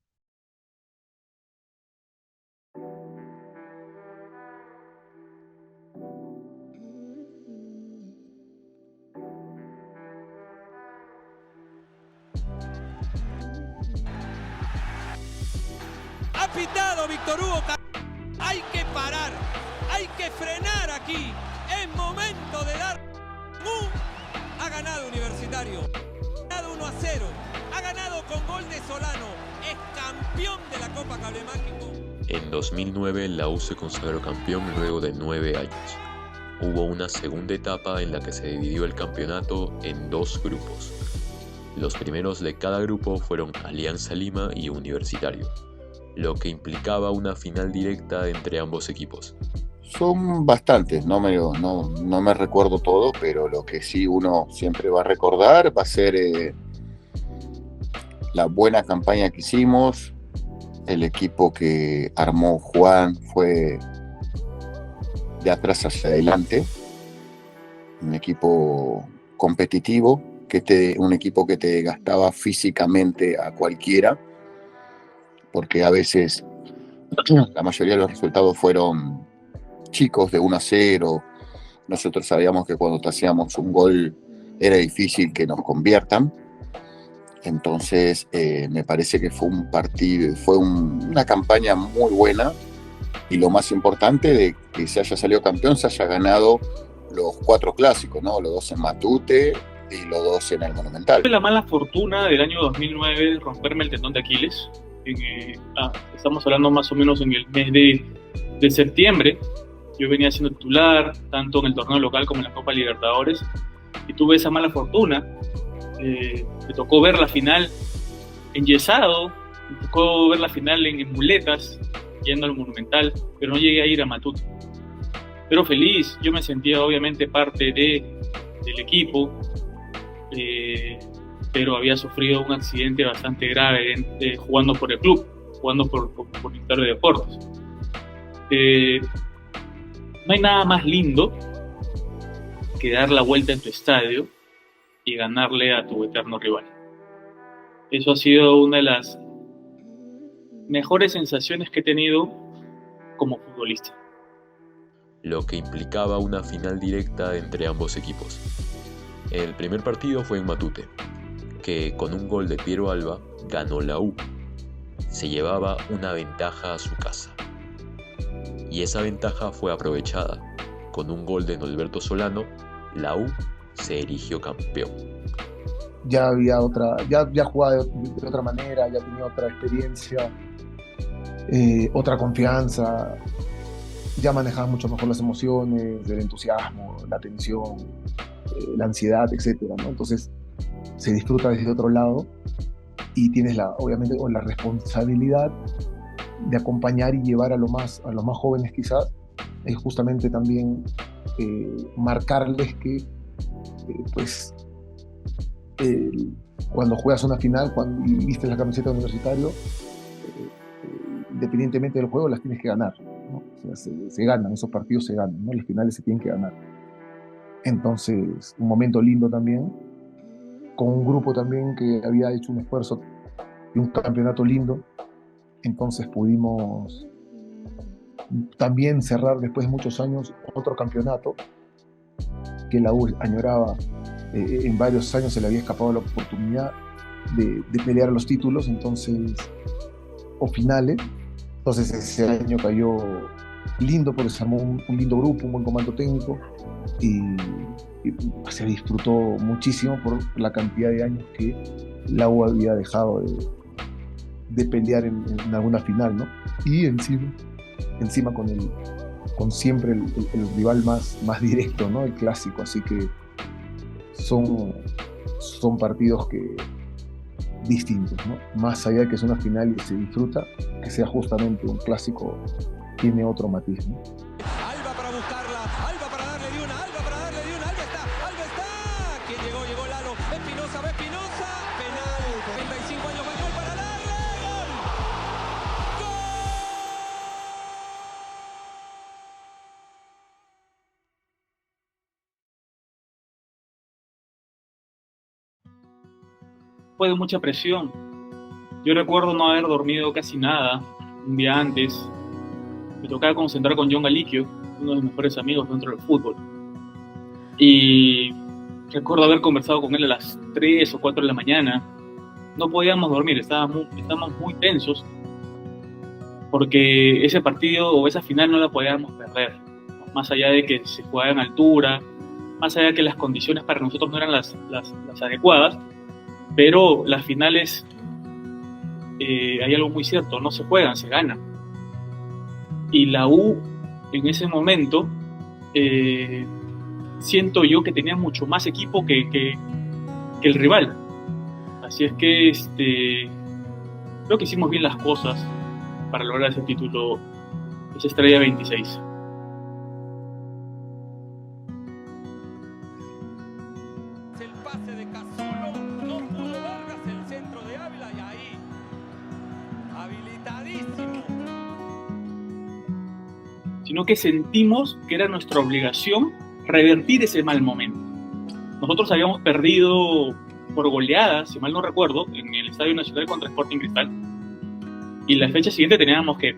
Ha pitado Víctor Hugo. Hay que parar, hay que frenar aquí. Es momento de dar. Ha ganado Universitario. Ha ganado 1-0. Ha ganado con gol de Solano. Es campeón de la Copa Cable Mágico. En 2009 la U se consagró campeón luego de 9 años. Hubo una segunda etapa en la que se dividió el campeonato en 2 grupos. Los primeros de cada grupo fueron Alianza Lima y Universitario, lo que implicaba una final directa entre ambos equipos. Son bastantes, no me recuerdo todo, pero lo que sí uno siempre va a recordar va a ser la buena campaña que hicimos. El equipo que armó Juan fue de atrás hacia adelante, un equipo competitivo, un equipo que te gastaba físicamente a cualquiera, porque a veces la mayoría de los resultados fueron chicos de 1-0. Nosotros sabíamos que cuando hacíamos un gol era difícil que nos conviertan. Entonces me parece que fue un partido, una campaña muy buena, y lo más importante de que se haya salido campeón, se haya ganado los 4 clásicos, ¿no? Los 2 en Matute y los 2 en el Monumental. Tuve la mala fortuna del año 2009 romperme el tendón de Aquiles. Estamos hablando más o menos en el mes de septiembre. Yo venía siendo titular tanto en el torneo local como en la Copa Libertadores y tuve esa mala fortuna. Me tocó ver la final enyesado, me tocó ver la final en muletas yendo al Monumental, pero no llegué a ir a Matute. Pero feliz, yo me sentía obviamente parte del equipo, pero había sufrido un accidente bastante grave jugando por el club, jugando por Ministerio de Deportes. No hay nada más lindo que dar la vuelta en tu estadio y ganarle a tu eterno rival. Eso ha sido una de las mejores sensaciones que he tenido como futbolista. Lo que implicaba una final directa entre ambos equipos. El primer partido fue en Matute, que con un gol de Piero Alba ganó la U. Se llevaba una ventaja a su casa. Y esa ventaja fue aprovechada. Con un gol de Norberto Solano, la U se erigió campeón. Ya había ya jugaba de otra manera, ya tenía otra experiencia, otra confianza, ya manejaba mucho mejor las emociones, el entusiasmo, la tensión, la ansiedad, etcétera, ¿no? Entonces se disfruta desde otro lado y tienes obviamente la responsabilidad de acompañar y llevar a los más jóvenes quizás, es justamente también marcarles que cuando juegas una final y vistes la camiseta de Universitario, independientemente del juego, las tienes que ganar, ¿no? O sea, se ganan, esos partidos se ganan, ¿no? Las finales se tienen que ganar. Entonces, un momento lindo también, con un grupo también que había hecho un esfuerzo y un campeonato lindo. Entonces pudimos también cerrar después de muchos años otro campeonato que la U añoraba. En varios años se le había escapado la oportunidad de pelear los títulos, entonces, o finales. Entonces ese año cayó lindo porque se armó un lindo grupo, un buen comando técnico y se disfrutó muchísimo por la cantidad de años que la U había dejado de pelear en alguna final, ¿no? Y encima con siempre el rival más directo, ¿no? El clásico, así que son partidos distintos, ¿no? Más allá de que es una final y se disfruta, que sea justamente un clásico, tiene otro matiz, ¿no? Alba para buscarla, Alba para darle de una, Alba está. ¿Quién llegó? Llegó Lalo, Espinosa, penal, 35 años Manuel para darle, gol. Fue de mucha presión. Yo recuerdo no haber dormido casi nada un día antes. Me tocaba concentrar con John Galiquio, uno de mis mejores amigos dentro del fútbol. Y recuerdo haber conversado con él a las 3 o 4 de la mañana. No podíamos dormir, estábamos muy tensos porque ese partido o esa final no la podíamos perder. Más allá de que se jugaba en altura, más allá de que las condiciones para nosotros no eran las adecuadas, pero las finales, hay algo muy cierto, no se juegan, se ganan. Y la U, en ese momento, siento yo que tenía mucho más equipo que el rival. Así es que creo que hicimos bien las cosas para lograr ese título, esa estrella 26. El pase de Casulo, no pudo Vargas, el centro de Ávila y ahí, habilitadísimo. Sino que sentimos que era nuestra obligación revertir ese mal momento. Nosotros habíamos perdido por goleada, si mal no recuerdo, en el Estadio Nacional contra Sporting Cristal, y la fecha siguiente teníamos que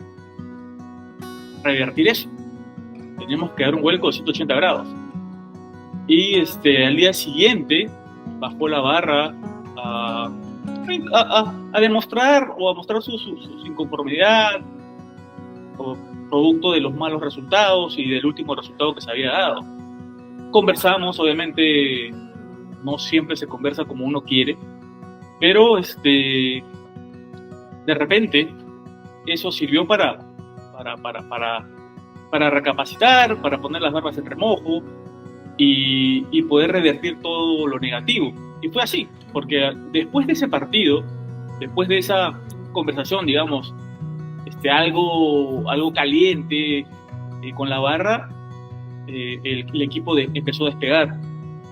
revertir eso. Teníamos que dar un vuelco de 180 grados. Y al día siguiente bajó la barra a demostrar o a mostrar su inconformidad, o producto de los malos resultados y del último resultado que se había dado. Conversamos, obviamente no siempre se conversa como uno quiere, pero de repente eso sirvió para recapacitar, para poner las barbas en remojo y poder revertir todo lo negativo. Y fue así, porque después de ese partido, después de esa conversación, digamos, algo caliente con la barra, el equipo empezó a despegar.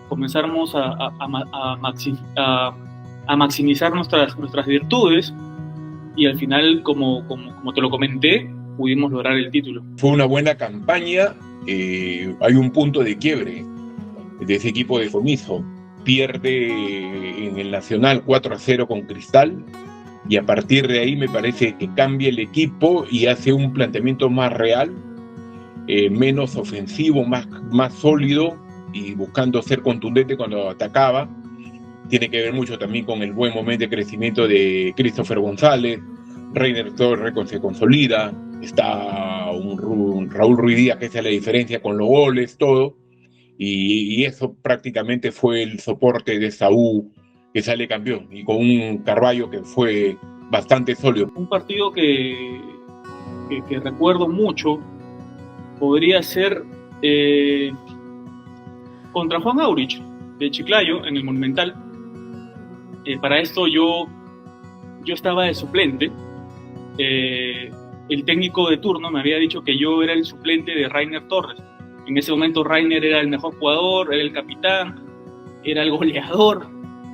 Comenzamos a maximizar nuestras virtudes y al final, como te lo comenté, pudimos lograr el título. Fue una buena campaña. Hay un punto de quiebre de ese equipo de Comiso. Pierde en el Nacional 4-0 con Cristal y a partir de ahí me parece que cambia el equipo y hace un planteamiento más real, menos ofensivo, más sólido y buscando ser contundente cuando atacaba. Tiene que ver mucho también con el buen momento de crecimiento de Christopher González. Reiner Torres se consolida, está un Raúl Ruiz Díaz que hace la diferencia con los goles, todo, y eso prácticamente fue el soporte de esa U que sale campeón, y con un Carvalho que fue bastante sólido. Un partido que recuerdo mucho podría ser contra Juan Aurich de Chiclayo en el Monumental. Para esto yo estaba de suplente. El técnico de turno me había dicho que yo era el suplente de Reiner Torres. En ese momento Reiner era el mejor jugador, era el capitán, era el goleador,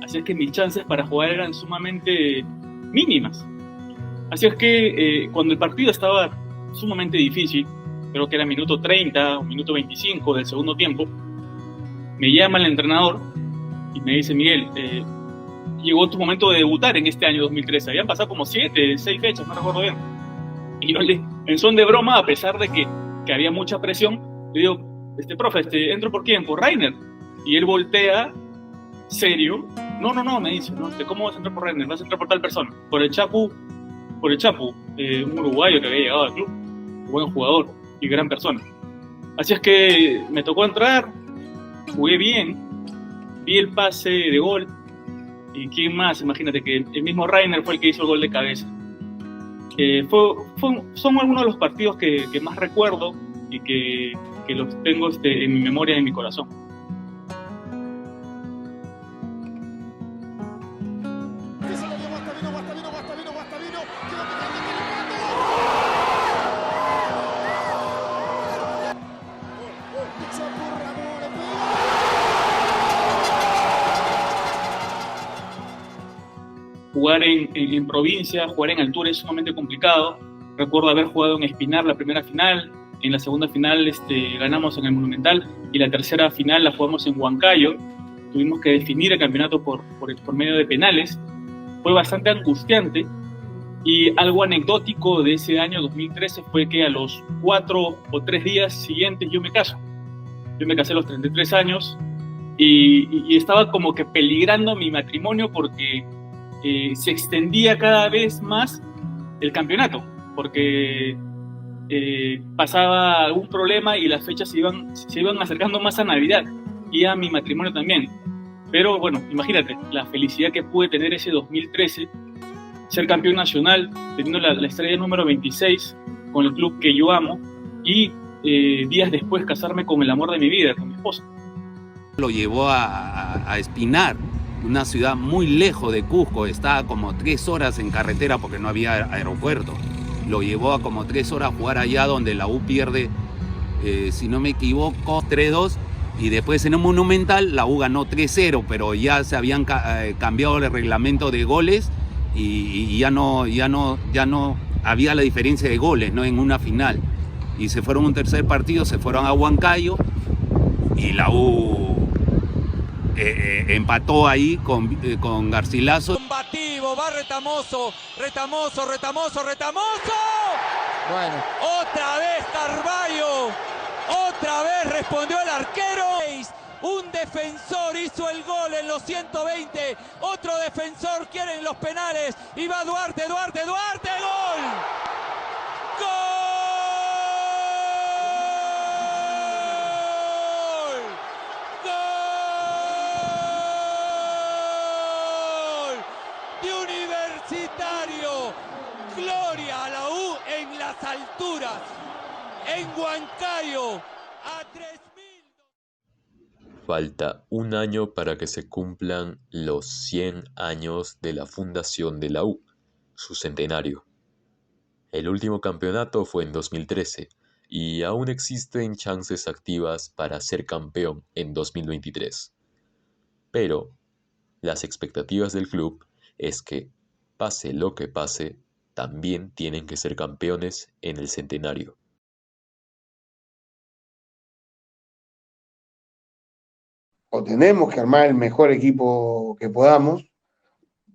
así es que mis chances para jugar eran sumamente mínimas. Así es que cuando el partido estaba sumamente difícil, creo que era minuto 30 o minuto 25 del segundo tiempo, me llama el entrenador y me dice: Miguel, llegó tu momento de debutar en este año 2013. Habían pasado como 6 fechas, no recuerdo bien. Y yo le en son de broma, a pesar de que había mucha presión, le digo, profe, ¿entro por quién? Por Reiner. Y él voltea, serio. No, me dice, no, ¿cómo vas a entrar por Reiner? Vas a entrar por tal persona. Por el Chapu, un uruguayo que había llegado al club, un buen jugador y gran persona. Así es que me tocó entrar, jugué bien, vi el pase de gol, y quién más, imagínate que el mismo Reiner fue el que hizo el gol de cabeza. Son algunos de los partidos que más recuerdo y que los tengo en mi memoria y en mi corazón. Jugar en provincia, jugar en altura es sumamente complicado. Recuerdo haber jugado en Espinar la primera final, en la segunda final ganamos en el Monumental y la tercera final la jugamos en Huancayo. Tuvimos que definir el campeonato por medio de penales. Fue bastante angustiante y algo anecdótico de ese año 2013 fue que a los 4 o 3 días siguientes yo me caso. Yo me casé a los 33 años y estaba como que peligrando mi matrimonio porque se extendía cada vez más el campeonato, porque pasaba algún problema y las fechas se iban acercando más a Navidad y a mi matrimonio también. Pero bueno, imagínate la felicidad que pude tener ese 2013, ser campeón nacional, teniendo la estrella número 26 con el club que yo amo y días después casarme con el amor de mi vida, con mi esposa. Lo llevó a Espinar, una ciudad muy lejos de Cusco, estaba como 3 horas en carretera porque no había aeropuerto. Lo llevó a como 3 horas a jugar allá donde la U pierde, si no me equivoco, 3-2. Y después en el Monumental la U ganó 3-0, pero ya se habían cambiado el reglamento de goles y ya no había la diferencia de goles, ¿no? En una final. Y se fueron un tercer partido, se fueron a Huancayo y la U empató ahí con Garcilaso. Combativo, va Retamoso. Bueno. Otra vez Carballo. Otra vez respondió el arquero. Un defensor hizo el gol en los 120. Otro defensor quiere en los penales. Y va Duarte. ¡Gol! De Universitario, gloria a la U en las alturas, en Huancayo, a 3.000. Falta un año para que se cumplan los 100 años de la fundación de la U, su centenario. El último campeonato fue en 2013 y aún existen chances activas para ser campeón en 2023. Pero las expectativas del club es que, pase lo que pase, también tienen que ser campeones en el centenario. O tenemos que armar el mejor equipo que podamos.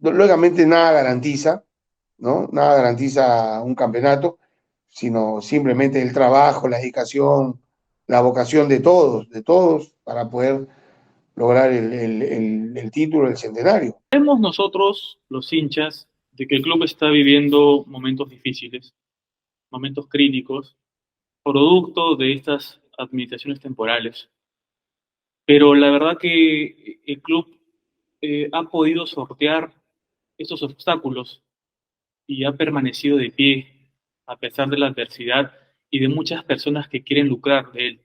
Lógicamente nada garantiza, ¿no? Nada garantiza un campeonato, sino simplemente el trabajo, la dedicación, la vocación de todos para poder lograr el título del centenario. Vemos nosotros, los hinchas, de que el club está viviendo momentos difíciles, momentos críticos, producto de estas administraciones temporales. Pero la verdad que el club ha podido sortear estos obstáculos y ha permanecido de pie a pesar de la adversidad y de muchas personas que quieren lucrar de él.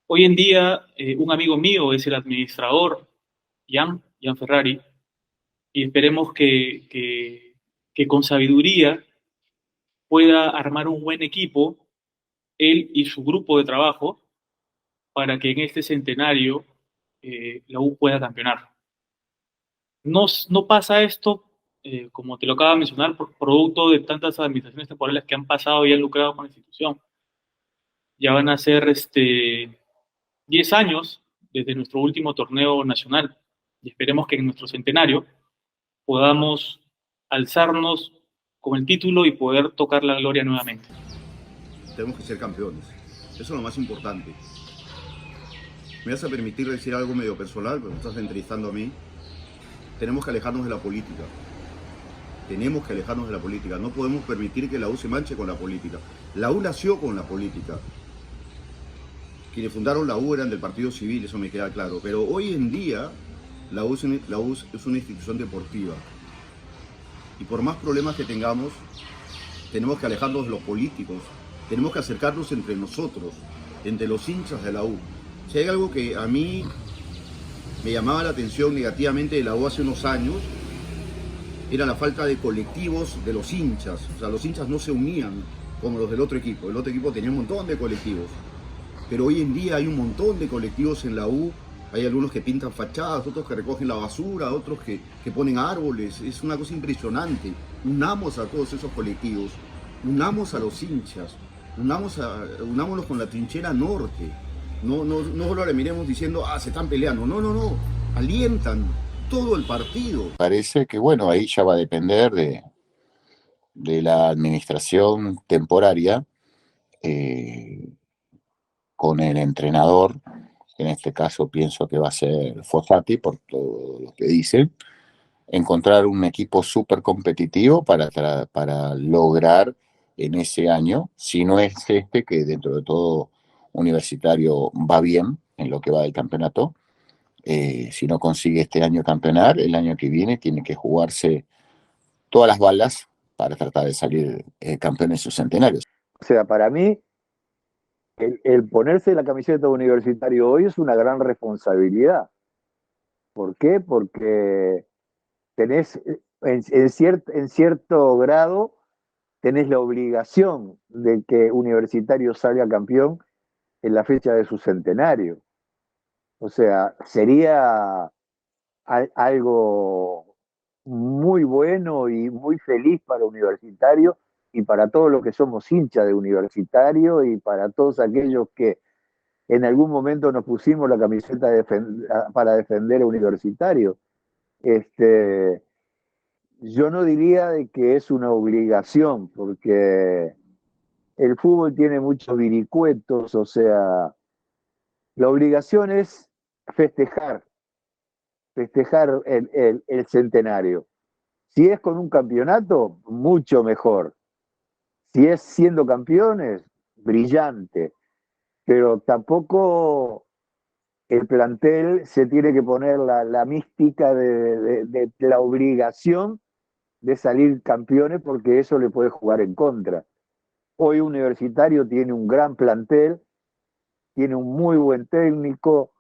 Hoy en día, un amigo mío es el administrador, Jan Ferrari, y esperemos que con sabiduría pueda armar un buen equipo, él y su grupo de trabajo, para que en este centenario la U pueda campeonar. No pasa esto, como te lo acabo de mencionar, por producto de tantas administraciones temporales que han pasado y han lucrado con la institución. Ya van a ser 10 años desde nuestro último torneo nacional y esperemos que en nuestro centenario podamos alzarnos con el título y poder tocar la gloria nuevamente. Tenemos que ser campeones. Eso es lo más importante. Me vas a permitir decir algo medio personal, pero me estás entrevistando a mí. Tenemos que alejarnos de la política. Tenemos que alejarnos de la política. No podemos permitir que la U se manche con la política. La U nació con la política. Quienes fundaron la U eran del Partido Civil, eso me queda claro. Pero hoy en día la U es una institución deportiva. Y por más problemas que tengamos, tenemos que alejarnos de los políticos. Tenemos que acercarnos entre nosotros, entre los hinchas de la U. Si hay algo que a mí me llamaba la atención negativamente de la U hace unos años, era la falta de colectivos de los hinchas. O sea, los hinchas no se unían como los del otro equipo. El otro equipo tenía un montón de colectivos. Pero hoy en día hay un montón de colectivos en la U. Hay algunos que pintan fachadas, otros que recogen la basura, otros que ponen árboles. Es una cosa impresionante. Unamos a todos esos colectivos. Unamos a los hinchas. Unámonos con la trinchera norte. No solo le miremos diciendo, se están peleando. No. Alientan todo el partido. Parece que, bueno, ahí ya va a depender de la administración temporaria con el entrenador. En este caso pienso que va a ser Fossati, por todo lo que dicen, encontrar un equipo súper competitivo para lograr en ese año, si no es que dentro de todo Universitario va bien en lo que va del campeonato. Si no consigue este año campeonar, el año que viene tiene que jugarse todas las balas para tratar de salir campeón en sus centenarios. O sea, para mí, el ponerse la camiseta de Universitario hoy es una gran responsabilidad. ¿Por qué? Porque tenés, en cierto grado, tenés la obligación de que Universitario salga campeón en la fecha de su centenario. O sea, sería algo muy bueno y muy feliz para Universitario y para todos los que somos hinchas de Universitario y para todos aquellos que en algún momento nos pusimos la camiseta para defender a Universitario. Yo no diría de que es una obligación, porque el fútbol tiene muchos viricuetos, o sea, la obligación es festejar el centenario. Si es con un campeonato, mucho mejor. Si es siendo campeones, brillante. Pero tampoco el plantel se tiene que poner la mística de la obligación de salir campeones, porque eso le puede jugar en contra. Hoy Universitario tiene un gran plantel, tiene un muy buen técnico,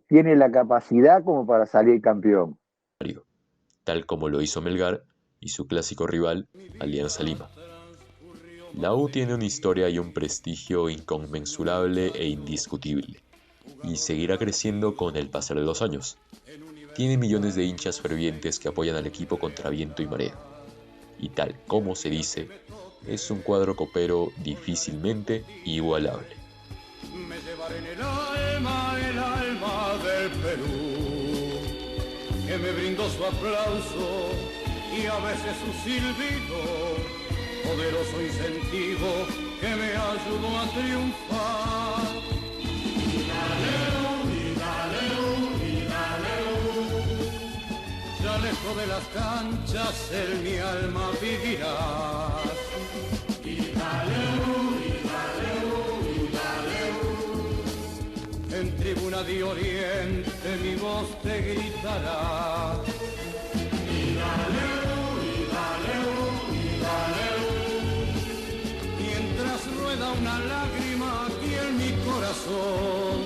tiene la capacidad como para salir campeón. Tal como lo hizo Melgar y su clásico rival, Alianza Lima. La U tiene una historia y un prestigio inconmensurable e indiscutible, y seguirá creciendo con el pasar de los años. Tiene millones de hinchas fervientes que apoyan al equipo contra viento y marea, y tal como se dice, es un cuadro copero difícilmente igualable. Me llevaré en el alma del Perú, que me brindó su aplauso y a veces su silbido, poderoso incentivo que me ayudó a triunfar. Ya lejos de las canchas en mi alma vivirás. En tribuna de Oriente mi voz te gritará. Mientras rueda una lágrima aquí en mi corazón,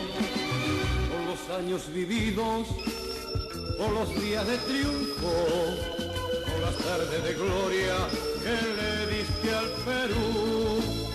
por los años vividos, por los días de triunfo, por las tardes de gloria que le diste al Perú.